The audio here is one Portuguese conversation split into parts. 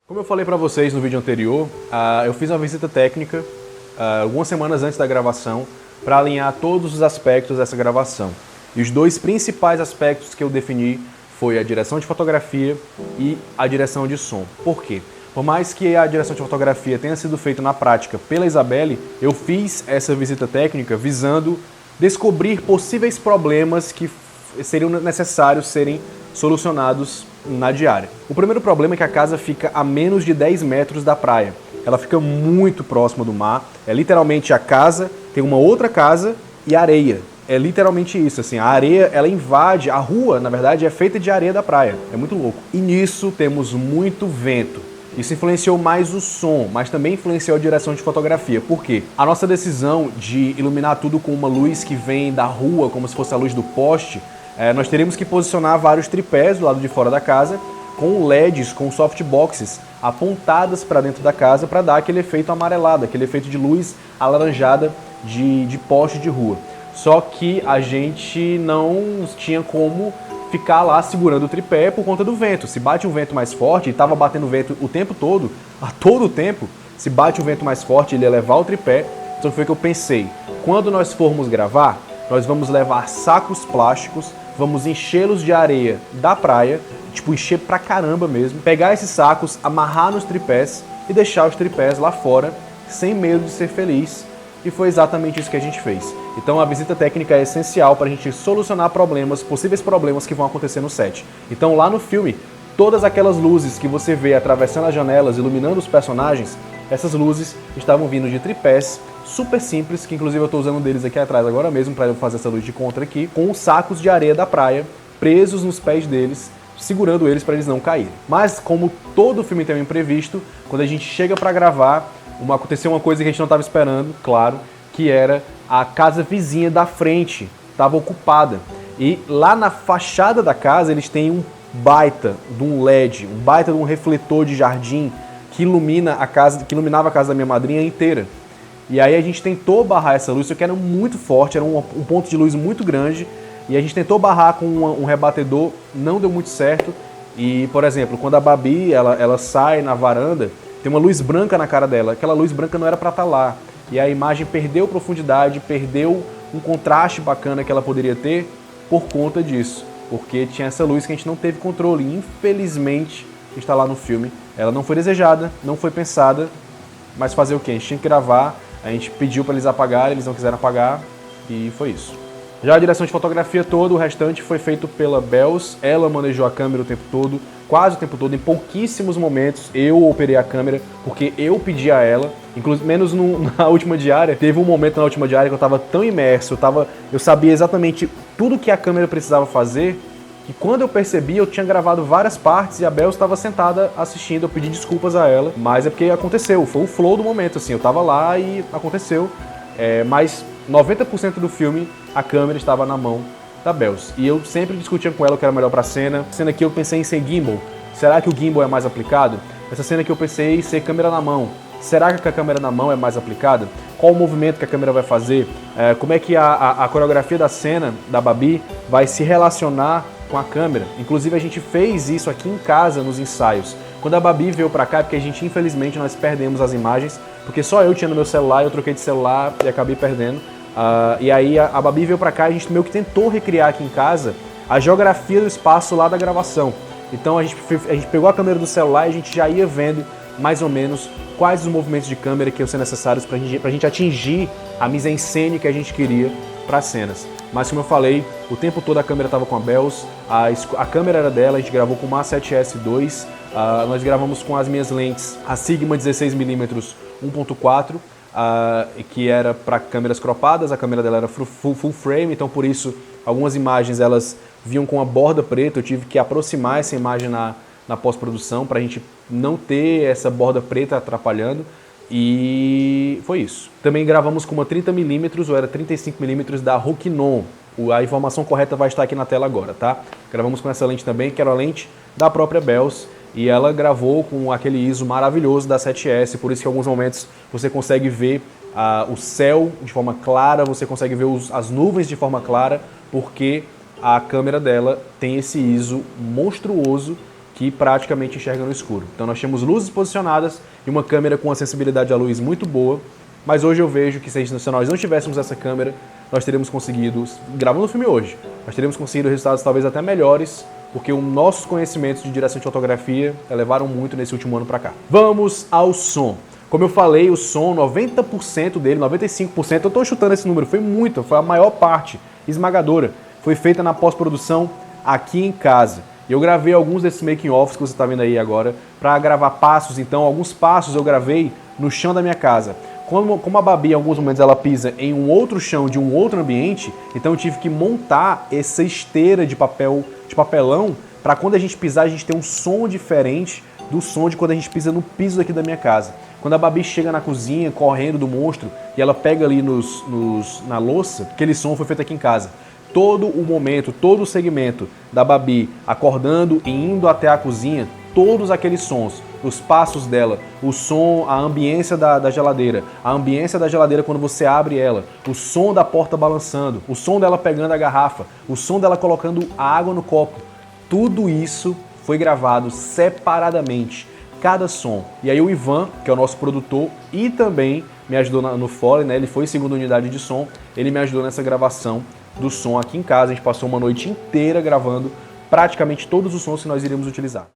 Como eu falei para vocês no vídeo anterior, eu fiz uma visita técnica algumas semanas antes da gravação para alinhar todos os aspectos dessa gravação. E os dois principais aspectos que eu defini foi a direção de fotografia e a direção de som. Por quê? Por mais que a direção de fotografia tenha sido feita na prática pela Isabelle, eu fiz essa visita técnica visando descobrir possíveis problemas que seriam necessários serem solucionados na diária. O primeiro problema é que a casa fica a menos de 10 metros da praia. Ela fica muito próxima do mar. É literalmente a casa, tem uma outra casa e areia. É literalmente isso, assim, a areia, ela invade, a rua, na verdade, é feita de areia da praia. É muito louco. E nisso temos muito vento. Isso influenciou mais o som, mas também influenciou a direção de fotografia. Por quê? A nossa decisão de iluminar tudo com uma luz que vem da rua, como se fosse a luz do poste, nós teríamos que posicionar vários tripés do lado de fora da casa com LEDs, com softboxes apontadas para dentro da casa para dar aquele efeito amarelado, aquele efeito de luz alaranjada de poste de rua. Só que a gente não tinha como ficar lá segurando o tripé por conta do vento. Se bate um vento mais forte, e estava batendo vento o tempo todo, a todo tempo, se bate um vento mais forte, ele ia levar o tripé. Então foi o que eu pensei. Quando nós formos gravar, nós vamos levar sacos plásticos, vamos enchê-los de areia da praia, tipo encher pra caramba mesmo, pegar esses sacos, amarrar nos tripés e deixar os tripés lá fora, sem medo de ser feliz. E foi exatamente isso que a gente fez. Então a visita técnica é essencial para a gente solucionar problemas, possíveis problemas que vão acontecer no set. Então lá no filme, todas aquelas luzes que você vê atravessando as janelas, iluminando os personagens, essas luzes estavam vindo de tripés super simples, que inclusive eu estou usando um deles aqui atrás agora mesmo para eu fazer essa luz de contra aqui, com os sacos de areia da praia presos nos pés deles, segurando eles para eles não caírem. Mas como todo filme tem um imprevisto, quando a gente chega para gravar, aconteceu uma coisa que a gente não estava esperando, claro, que era a casa vizinha da frente, estava ocupada. E lá na fachada da casa eles têm um baita de um LED, um baita de um refletor de jardim que ilumina a casa, que iluminava a casa da minha madrinha inteira. E aí a gente tentou barrar essa luz, só que era muito forte, era um ponto de luz muito grande, e a gente tentou barrar com um rebatedor, não deu muito certo. E, por exemplo, quando a Babi ela sai na varanda, tem uma luz branca na cara dela, aquela luz branca não era para estar lá. E a imagem perdeu profundidade, perdeu um contraste bacana que ela poderia ter por conta disso. Porque tinha essa luz que a gente não teve controle. E, infelizmente, está lá no filme. Ela não foi desejada, não foi pensada, mas fazer o quê? A gente tinha que gravar, a gente pediu para eles apagarem, eles não quiseram apagar e foi isso. Já a direção de fotografia toda, o restante foi feito pela Bells. Ela manejou a câmera o tempo todo, quase o tempo todo, em pouquíssimos momentos eu operei a câmera, porque eu pedi a ela, inclusive menos na última diária. Teve um momento na última diária que eu estava tão imerso, eu sabia exatamente tudo que a câmera precisava fazer, que quando eu percebi eu tinha gravado várias partes e a Bells estava sentada assistindo. Eu pedi desculpas a ela, mas é porque aconteceu, foi o flow do momento, assim, eu estava lá e aconteceu. Mas 90% do filme a câmera estava na mão da Bells. E eu sempre discutia com ela o que era melhor para a cena. Cena aqui eu pensei em ser gimbal. Será que o gimbal é mais aplicado? Essa cena aqui eu pensei em ser câmera na mão. Será que a câmera na mão é mais aplicada? Qual o movimento que a câmera vai fazer? Como é que a coreografia da cena da Babi vai se relacionar com a câmera? Inclusive a gente fez isso aqui em casa nos ensaios. Quando a Babi veio pra cá, porque a gente, infelizmente, nós perdemos as imagens, porque só eu tinha no meu celular, eu troquei de celular e acabei perdendo. E aí a Babi veio pra cá e a gente meio que tentou recriar aqui em casa a geografia do espaço lá da gravação. Então a gente pegou a câmera do celular e a gente já ia vendo mais ou menos quais os movimentos de câmera que iam ser necessários pra gente atingir a mise-en-scène que a gente queria para as cenas. Mas como eu falei, o tempo todo a câmera estava com a Bells, a câmera era dela, a gente gravou com uma A7S II, nós gravamos com as minhas lentes, a Sigma 16mm 1.4, que era para câmeras cropadas, a câmera dela era full frame, então por isso algumas imagens elas vinham com a borda preta, eu tive que aproximar essa imagem na pós-produção para a gente não ter essa borda preta atrapalhando. E foi isso. Também gravamos com uma 30mm, ou era 35mm da Rokinon. A informação correta vai estar aqui na tela agora, tá? Gravamos com essa lente também, que era a lente da própria Bells. E ela gravou com aquele ISO maravilhoso da 7S, por isso que em alguns momentos você consegue ver o céu de forma clara, você consegue ver as nuvens de forma clara, porque a câmera dela tem esse ISO monstruoso que praticamente enxerga no escuro. Então nós tínhamos luzes posicionadas e uma câmera com uma sensibilidade à luz muito boa, mas hoje eu vejo que se nós não tivéssemos essa câmera, nós teríamos conseguido, gravando o filme hoje, nós teríamos conseguido resultados talvez até melhores, porque os nossos conhecimentos de direção de fotografia elevaram muito nesse último ano para cá. Vamos ao som. Como eu falei, o som, 90% dele, 95%, eu estou chutando esse número, foi a maior parte, esmagadora, foi feita na pós-produção aqui em casa. Eu gravei alguns desses making-offs que você está vendo aí agora para gravar passos, então alguns passos eu gravei no chão da minha casa. Como a Babi, em alguns momentos, ela pisa em um outro chão de um outro ambiente, então eu tive que montar essa esteira de papelão, para quando a gente pisar, a gente ter um som diferente do som de quando a gente pisa no piso aqui da minha casa. Quando a Babi chega na cozinha, correndo do monstro, e ela pega ali na louça, aquele som foi feito aqui em casa. Todo o momento, todo o segmento da Babi acordando e indo até a cozinha, todos aqueles sons, os passos dela, o som, a ambiência da geladeira, a ambiência da geladeira quando você abre ela, o som da porta balançando, o som dela pegando a garrafa, o som dela colocando a água no copo, tudo isso foi gravado separadamente, cada som. E aí o Ivan, que é o nosso produtor e também me ajudou no Foley, né? Ele foi segunda unidade de som, ele me ajudou nessa gravação do som aqui em casa. A gente passou uma noite inteira gravando praticamente todos os sons que nós iríamos utilizar.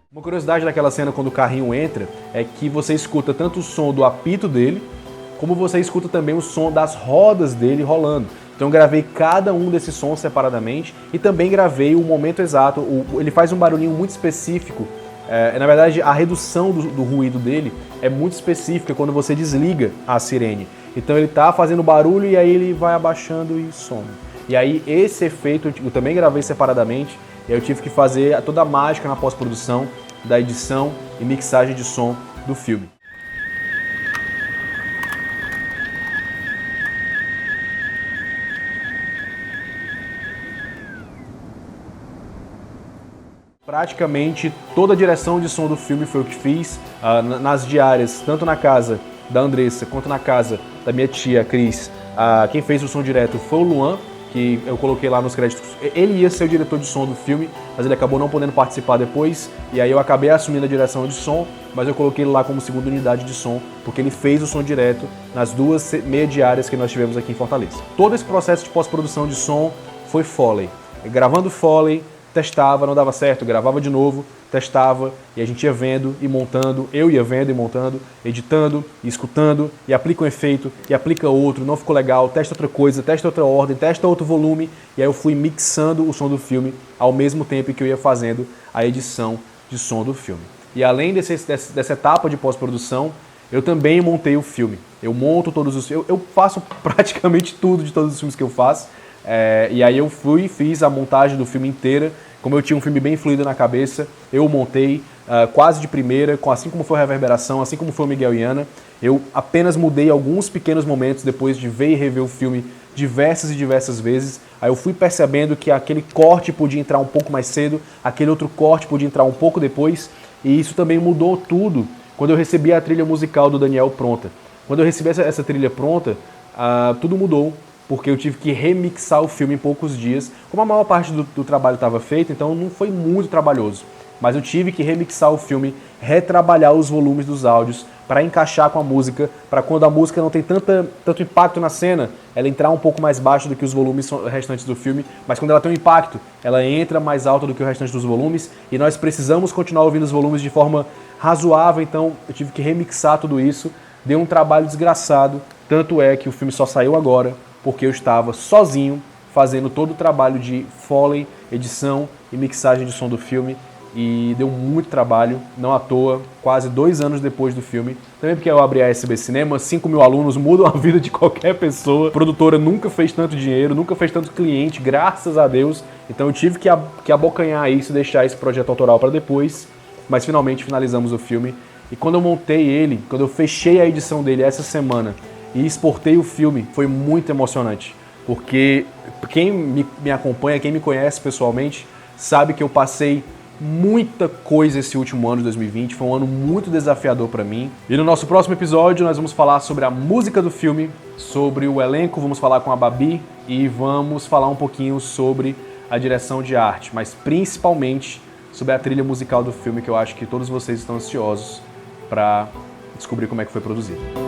Uma curiosidade daquela cena quando o carrinho entra é que você escuta tanto o som do apito dele, como você escuta também o som das rodas dele rolando. Então eu gravei cada um desses sons separadamente e também gravei o momento exato. Ele faz um barulhinho muito específico. Na verdade, a redução do ruído dele é muito específica quando você desliga a sirene. Então ele tá fazendo barulho e aí ele vai abaixando e some. E aí esse efeito eu também gravei separadamente. E aí eu tive que fazer toda a mágica na pós-produção da edição e mixagem de som do filme. Praticamente toda a direção de som do filme foi o que fiz nas diárias, tanto na casa da Andressa quanto na casa da minha tia, Cris. Quem fez o som direto foi o Luan, que eu coloquei lá nos créditos. Ele ia ser o diretor de som do filme, mas ele acabou não podendo participar depois, e aí eu acabei assumindo a direção de som, mas eu coloquei ele lá como segunda unidade de som, porque ele fez o som direto nas duas meia diárias que nós tivemos aqui em Fortaleza. Todo esse processo de pós-produção de som foi Foley. Gravando Foley, testava, não dava certo, gravava de novo, testava, e a gente ia vendo e montando, eu ia vendo e montando, editando e escutando, e aplica um efeito, e aplica outro, não ficou legal, testa outra coisa, testa outra ordem, testa outro volume, e aí eu fui mixando o som do filme ao mesmo tempo que eu ia fazendo a edição de som do filme. E além dessa etapa de pós-produção, eu também montei o filme. Eu monto todos os filmes, eu faço praticamente tudo de todos os filmes que eu faço, e aí eu fui e fiz a montagem do filme inteira. Como eu tinha um filme bem fluido na cabeça, eu montei quase de primeira, assim como foi a reverberação, assim como foi o Miguel e Ana. Eu apenas mudei alguns pequenos momentos depois de ver e rever o filme diversas e diversas vezes. Aí eu fui percebendo que aquele corte podia entrar um pouco mais cedo, aquele outro corte podia entrar um pouco depois, e isso também mudou tudo quando eu recebi a trilha musical do Daniel pronta. Quando eu recebi essa trilha pronta, tudo mudou, porque eu tive que remixar o filme em poucos dias. Como a maior parte do trabalho estava feito, então não foi muito trabalhoso. Mas eu tive que remixar o filme, retrabalhar os volumes dos áudios para encaixar com a música, para quando a música não tem tanto impacto na cena, ela entrar um pouco mais baixo do que os volumes restantes do filme, mas quando ela tem um impacto, ela entra mais alta do que o restante dos volumes, e nós precisamos continuar ouvindo os volumes de forma razoável, então eu tive que remixar tudo isso. Deu um trabalho desgraçado, tanto é que o filme só saiu agora, porque eu estava sozinho fazendo todo o trabalho de Foley, edição e mixagem de som do filme, e deu muito trabalho, não à toa, quase 2 anos depois do filme. Também porque eu abri a SB Cinema, 5 mil alunos mudam a vida de qualquer pessoa. A produtora nunca fez tanto dinheiro, nunca fez tanto cliente, graças a Deus. Então eu tive que abocanhar isso e deixar esse projeto autoral para depois, mas finalmente finalizamos o filme. E quando eu montei ele, quando eu fechei a edição dele essa semana e exportei o filme, foi muito emocionante. Porque quem me acompanha, quem me conhece pessoalmente, sabe que eu passei muita coisa esse último ano de 2020, foi um ano muito desafiador para mim. E no nosso próximo episódio nós vamos falar sobre a música do filme, sobre o elenco, vamos falar com a Babi e vamos falar um pouquinho sobre a direção de arte, mas principalmente sobre a trilha musical do filme, que eu acho que todos vocês estão ansiosos para descobrir como é que foi produzido.